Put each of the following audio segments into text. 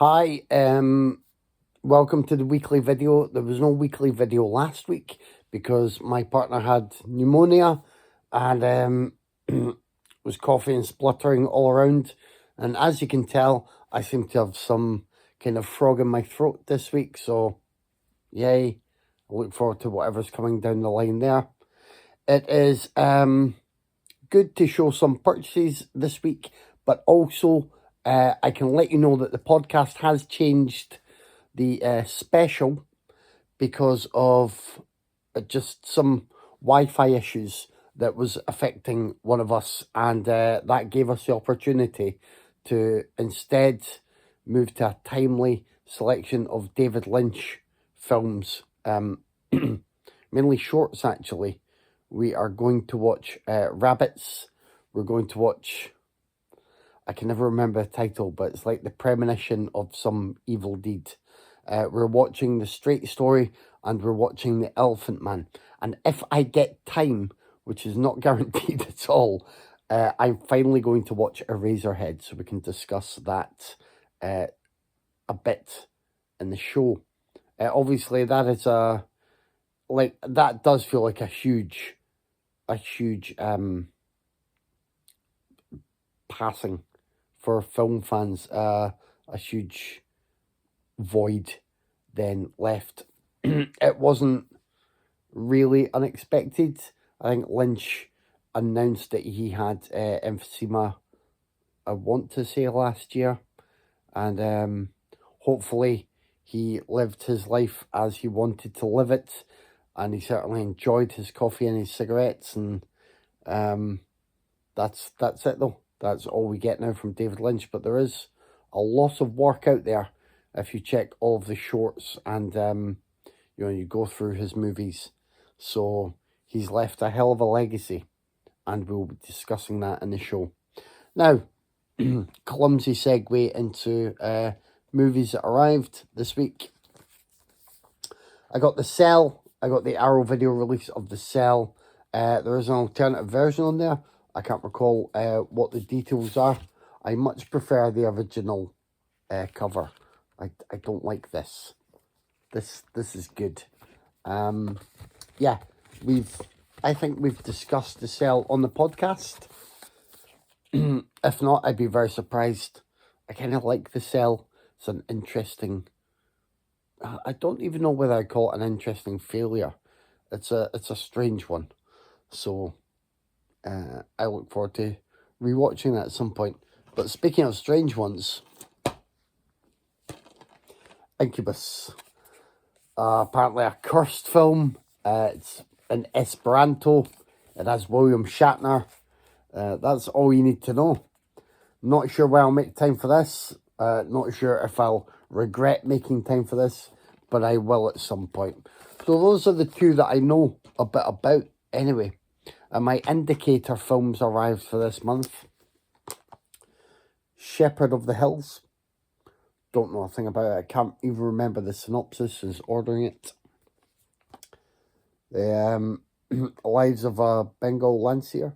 Hi, welcome to the weekly video. There was no weekly video last week because my partner had pneumonia and was coughing and spluttering all around. And as you can tell, I seem to have some kind of frog in my throat this week. So, yay. I look forward to whatever's coming down the line there. It is good to show some purchases this week, but also I can let you know that the podcast has changed the special because of just some Wi-Fi issues that was affecting one of us, and that gave us the opportunity to instead move to a timely selection of David Lynch films, mainly shorts actually. We are going to watch Rabbits. We're going to watch, I can never remember the title, but it's like the premonition of some evil deed. We're watching The Straight Story and we're watching The Elephant Man. And if I get time, which is not guaranteed at all, I'm finally going to watch Eraserhead so we can discuss that a bit in the show. Obviously, that is that does feel like a huge passing for film fans, a huge void then left. It wasn't really unexpected. I think Lynch announced that he had emphysema, I want to say last year, and hopefully he lived his life as he wanted to live it, and he certainly enjoyed his coffee and his cigarettes, and that's it though. That's all we get now from David Lynch, but there is a lot of work out there if you check all of the shorts and you go through his movies. So he's left a hell of a legacy, and we'll be discussing that in the show. Now, clumsy segue into movies that arrived this week. I got The Cell. I got the Arrow video release of The Cell. There is an alternative version on there. I can't recall what the details are. I much prefer the original cover. I don't like this. This is good. Yeah, I think we've discussed The Cell on the podcast. If not, I'd be very surprised. I kind of like The Cell. It's an interesting, I don't even know whether I call it an interesting failure. It's a strange one. So I look forward to rewatching that at some point. But speaking of strange ones, Incubus. Apparently a cursed film. It's in Esperanto. It has William Shatner. That's all you need to know. Not sure where I'll make time for this. Not sure if I'll regret making time for this, but I will at some point. So those are the two that I know a bit about anyway. And my indicator films arrived for this month. Shepherd of the Hills. Don't know a thing about it. I can't even remember the synopsis since ordering it. The Lives of a Bengal Lancer.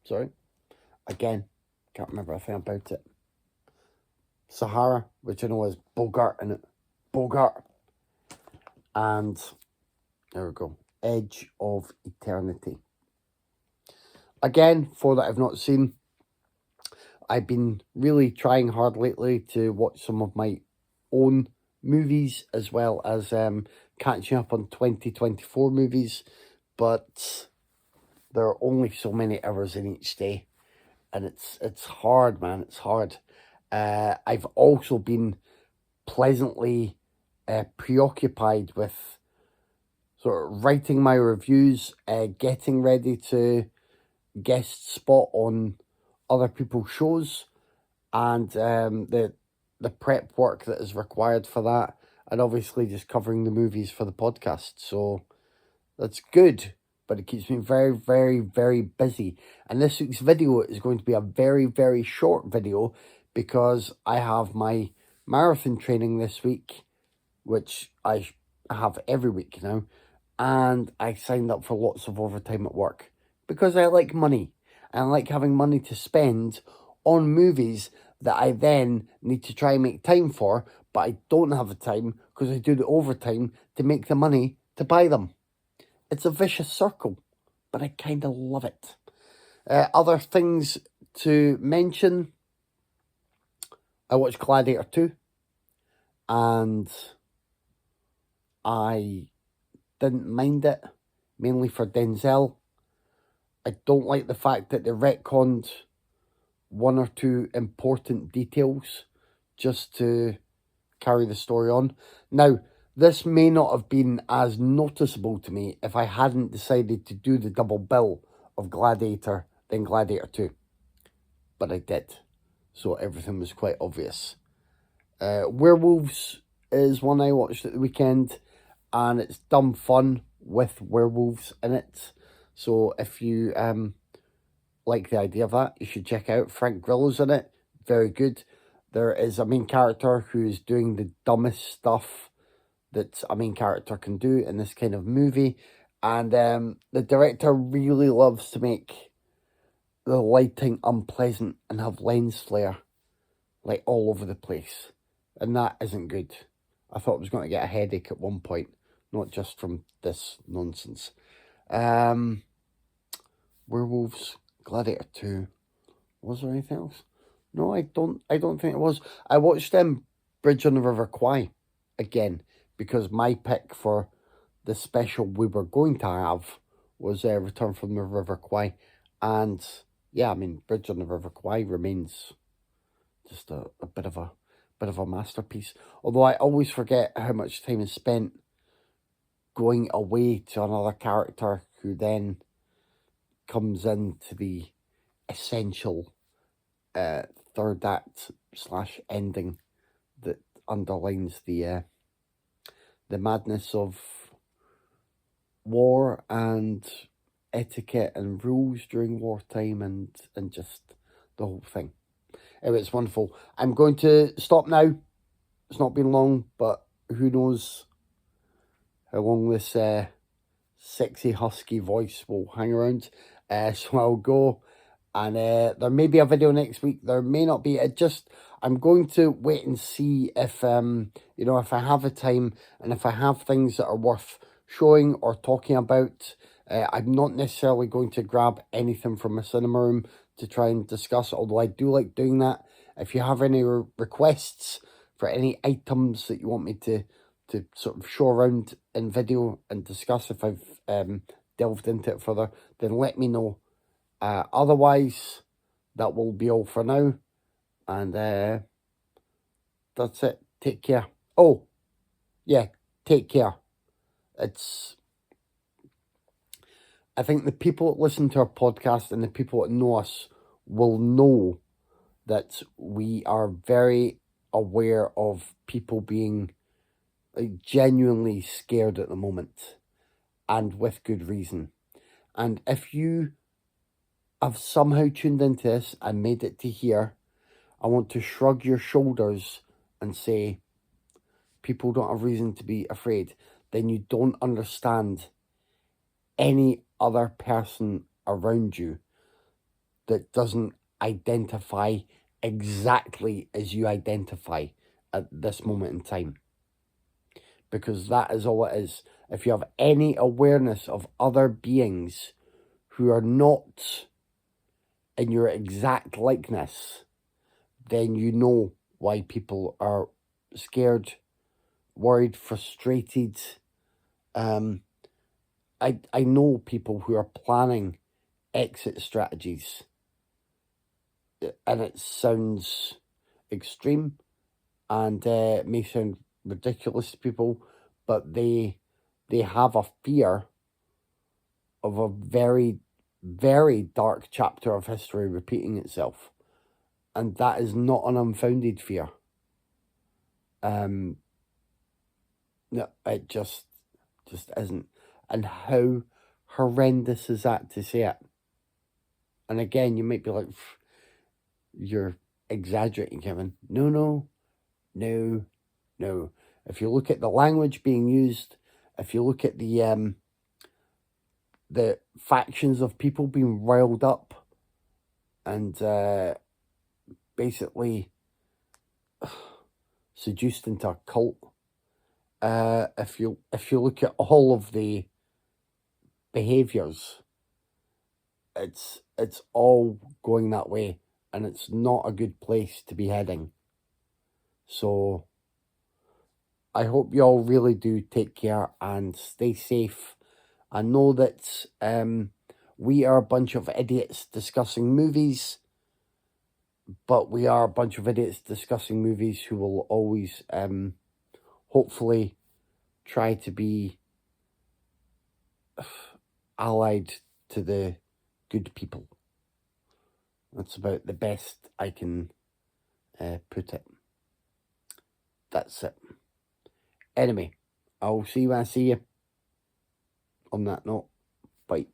Sorry. Again, can't remember a thing about it. Sahara, which I know is Bogart in it. Bogart. And there we go. Edge of Eternity. Again, four that I've not seen. I've been really trying hard lately to watch some of my own movies as well as catching up on 2024 movies, but there are only so many hours in each day, and it's hard, man. It's hard. I've also been pleasantly preoccupied with sort of writing my reviews, getting ready to guest spot on other people's shows, and the prep work that is required for that, and obviously just covering the movies for the podcast. So that's good, but it keeps me very, very, very busy. And this week's video is going to be a very, very short video because I have my marathon training this week, which I have every week now, and I signed up for lots of overtime at work because I like money. And I like having money to spend on movies that I then need to try and make time for, but I don't have the time because I do the overtime to make the money to buy them. It's a vicious circle, but I kind of love it. Other things to mention, I watched Gladiator 2, and I didn't mind it, mainly for Denzel. I don't like the fact that they retconned one or two important details just to carry the story on. Now, this may not have been as noticeable to me if I hadn't decided to do the double bill of Gladiator then Gladiator 2. But I did. So everything was quite obvious. Werewolves is one I watched at the weekend, and it's dumb fun with werewolves in it. So if you like the idea of that, you should check out. Frank Grillo's in it. Very good. There is a main character who is doing the dumbest stuff that a main character can do in this kind of movie. And the director really loves to make the lighting unpleasant and have lens flare like all over the place. And that isn't good. I thought I was going to get a headache at one point, not just from this nonsense. Werewolves, Gladiator 2. Was there anything else? No, I don't think it was. I watched Bridge on the River Kwai again, because my pick for the special we were going to have was Return from the River Kwai. And yeah, I mean, Bridge on the River Kwai remains just a bit of a masterpiece. Although I always forget how much time is spent going away to another character who then comes into the essential third act / ending that underlines the madness of war and etiquette and rules during wartime and just the whole thing. Anyway, it's wonderful. I'm going to stop now. It's not been long, but who knows how long this sexy husky voice will hang around. So I'll go, and there may be a video next week. There may not be. I'm going to wait and see if if I have a time and if I have things that are worth showing or talking about. I'm not necessarily going to grab anything from a cinema room to try and discuss, although I do like doing that. If you have any requests for any items that you want me to sort of show around in video and discuss if I've delved into it further, then let me know. Otherwise, that will be all for now. And that's it. Take care. Oh, yeah, take care. I think the people that listen to our podcast and the people that know us will know that we are very aware of people being genuinely scared at the moment, and with good reason. And if you have somehow tuned into this and made it to here, I want to shrug your shoulders and say, people don't have reason to be afraid. Then you don't understand any other person around you that doesn't identify exactly as you identify at this moment in time. Because that is all it is. If you have any awareness of other beings who are not in your exact likeness, then you know why people are scared, worried, frustrated. I know people who are planning exit strategies, and it sounds extreme and may sound ridiculous to people, but they have a fear of a very, very dark chapter of history repeating itself, and that is not an unfounded fear. No, it just isn't. And how horrendous is that to say it? And again, you might be like, you're exaggerating, Kevin. No. If you look at the language being used, if you look at the factions of people being riled up and basically seduced into a cult. If you look at all of the behaviours, it's all going that way, and it's not a good place to be heading. So I hope you all really do take care and stay safe. I know that we are a bunch of idiots discussing movies, but we are a bunch of idiots discussing movies who will always hopefully try to be allied to the good people. That's about the best I can put it. That's it. Anyway, I'll see you when I see you. On that note, bye.